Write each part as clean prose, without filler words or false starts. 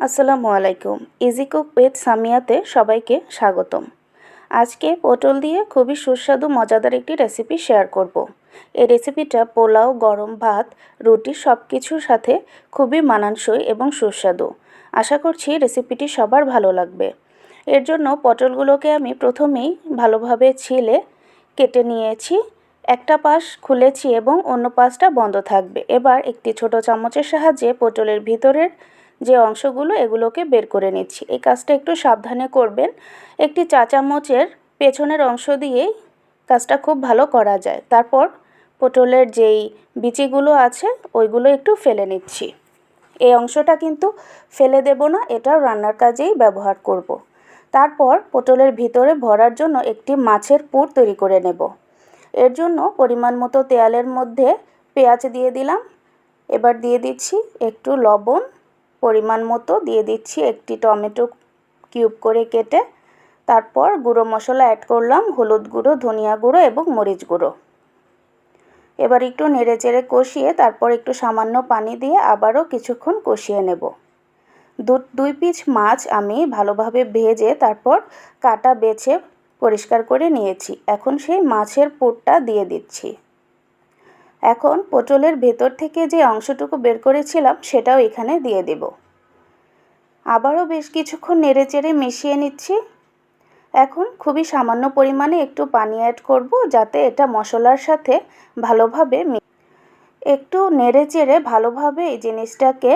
আসসালামু আলাইকুম। Easy cook with সামিয়াতে সবাইকে স্বাগতম। আজকে পটল দিয়ে খুবই সুস্বাদু মজাদার একটি রেসিপি শেয়ার করব। এই রেসিপিটা পোলাও, গরম ভাত, রুটি সব কিছুর সাথে খুবই মানানসই এবং সুস্বাদু। আশা করছি রেসিপিটি সবার ভালো লাগবে। এর জন্য পটলগুলোকে আমি প্রথমেই ভালোভাবে ছিলে কেটে নিয়েছি। একটা পাশ খুলেছি এবং অন্য পাশটা বন্ধ থাকবে। এবার একটি ছোট চামচের সাহায্যে পটলের ভিতরের যে অংশগুলো এগুলোকে বের করে নিচ্ছি। এই কাজটা একটু সাবধানে করবেন। একটি চা চামচের পেছনের অংশ দিয়েই কাজটা খুব ভালো করা যায়। তারপর পটলের যেই বিচিগুলো আছে ওইগুলো একটু ফেলে নিচ্ছি। এই অংশটা কিন্তু ফেলে দেব না, এটা রান্নার কাজেই ব্যবহার করব। তারপর পটলের ভিতরে ভরার জন্য একটি মাছের পুর তৈরি করে নেব। এর জন্য পরিমাণ মতো তেলের মধ্যে পেঁয়াজ দিয়ে দিলাম। এবার দিয়ে দিচ্ছি একটু লবণ, পরিমাণ মতো দিয়ে দিচ্ছি একটি টমেটো কিউব করে কেটে। তারপর গুঁড়ো মশলা অ্যাড করলাম, হলুদ গুঁড়ো, ধনিয়া গুঁড়ো এবং মরিচ গুঁড়ো। এবার একটু নেড়েচেড়ে কষিয়ে তারপর একটু সামান্য পানি দিয়ে আবারও কিছুক্ষণ কষিয়ে নেব। দুই পিস মাছ আমি ভালোভাবে ভেজে তারপর কাটা বেছে পরিষ্কার করে নিয়েছি। এখন সেই মাছের পুরটা দিয়ে দিচ্ছি। এখন পটলের ভেতর থেকে যে অংশটুকু বের করেছিলাম সেটাও এখানে দিয়ে দেব। আবারও বেশ কিছুক্ষণ নেড়েচেড়ে মিশিয়ে নিচ্ছি। এখন খুবই সামান্য পরিমাণে একটু পানি অ্যাড করব যাতে এটা মশলার সাথে ভালোভাবে একটু নেড়েচেড়ে ভালোভাবে এই জিনিসটাকে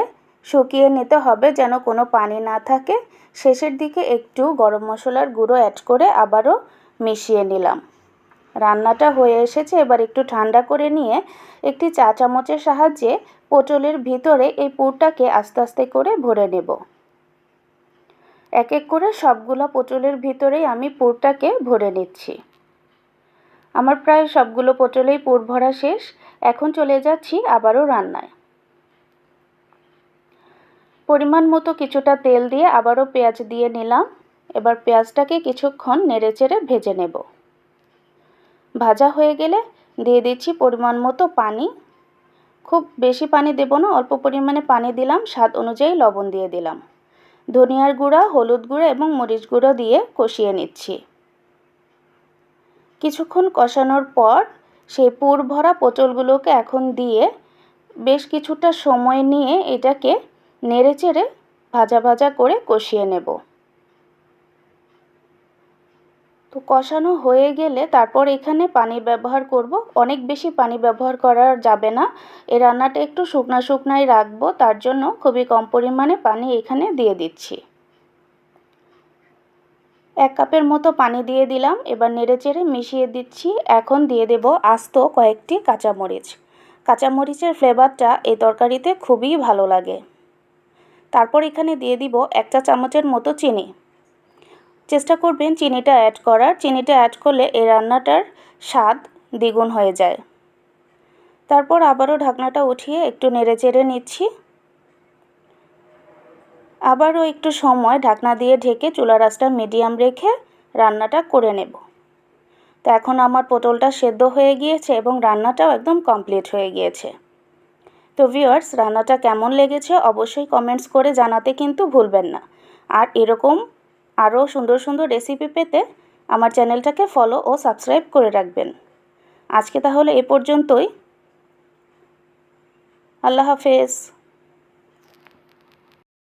শুকিয়ে নিতে হবে যেন কোনো পানি না থাকে। শেষের দিকে একটু গরম মশলার গুঁড়ো অ্যাড করে আবারও মিশিয়ে নিলাম। রান্নাটা হয়ে এসেছে। এবার একটু ঠান্ডা করে নিয়ে একটি চা চামচের সাহায্যে পটলের ভিতরে এই পুরটাকে আস্তে আস্তে করে ভরে নেব। এক এক করে সবগুলো পটলের ভিতরেই আমি পুরটাকে ভরে নিচ্ছি। আমার প্রায় সবগুলো পটলেই পুর ভরা শেষ। এখন চলে যাচ্ছি আবারও রান্নায়। পরিমাণ মতো কিছুটা তেল দিয়ে আবারও পেঁয়াজ দিয়ে নিলাম। এবার পেঁয়াজটাকে কিছুক্ষণ নেড়েচেড়ে ভেজে নেব। ভাজা হয়ে গেলে দিয়ে দিচ্ছি পরিমাণ মতো পানি। খুব বেশি পানি দেব না, অল্প পরিমাণে পানি দিলাম। স্বাদ অনুযায়ী লবণ দিয়ে দিলাম। ধনিয়ার গুঁড়া, হলুদ গুঁড়া এবং মরিচ গুঁড়ো দিয়ে কষিয়ে নিচ্ছি। কিছুক্ষণ কষানোর পর সেই পুর ভরা পটলগুলোকে এখন দিয়ে বেশ কিছুটা সময় নিয়ে এটাকে নেড়েচেড়ে ভাজা ভাজা করে কষিয়ে নেব। তো কষানো হয়ে গেলে তারপর এখানে পানি ব্যবহার করব। অনেক বেশি পানি ব্যবহার করা যাবে না। এই রান্নাটা একটু শুকনা শুকনাই রাখবো, তার জন্য খুবই কম পরিমাণে পানি এখানে দিয়ে দিচ্ছি। 1 কাপের মতো পানি দিয়ে দিলাম। এবার নেড়েচেড়ে মিশিয়ে দিচ্ছি। এখন দিয়ে দেব আস্ত কয়েকটি কাঁচামরিচ। কাঁচামরিচের ফ্লেভারটা এই তরকারিতে খুবই ভালো লাগে। তারপর এখানে দিয়ে দিব 1 চা চামচের মতো চিনি। চেষ্টা করবেন চিনিটা অ্যাড করার। চিনিটা অ্যাড করলে এই রান্নাটার স্বাদ দ্বিগুণ হয়ে যায়। তারপর আবারও ঢাকনাটা উঠিয়ে একটু নেড়েচেড়ে নিচ্ছি। আবারও একটু সময় ঢাকনা দিয়ে ঢেকে চুলার আঁচটা মিডিয়াম রেখে রান্নাটা করে নেব। তো এখন আমার পটলটা সেদ্ধ হয়ে গিয়েছে এবং রান্নাটাও একদম কমপ্লিট হয়ে গিয়েছে। তো ভিউয়ার্স, রান্নাটা কেমন লেগেছে অবশ্যই কমেন্টস করে জানাতে কিন্তু ভুলবেন না। আর এরকম আরও সুন্দর সুন্দর রেসিপি পেতে আমার চ্যানেলটাকে ফলো ও সাবস্ক্রাইব করে রাখবেন। আজকে তাহলে এ পর্যন্তই। আল্লাহ হাফেজ।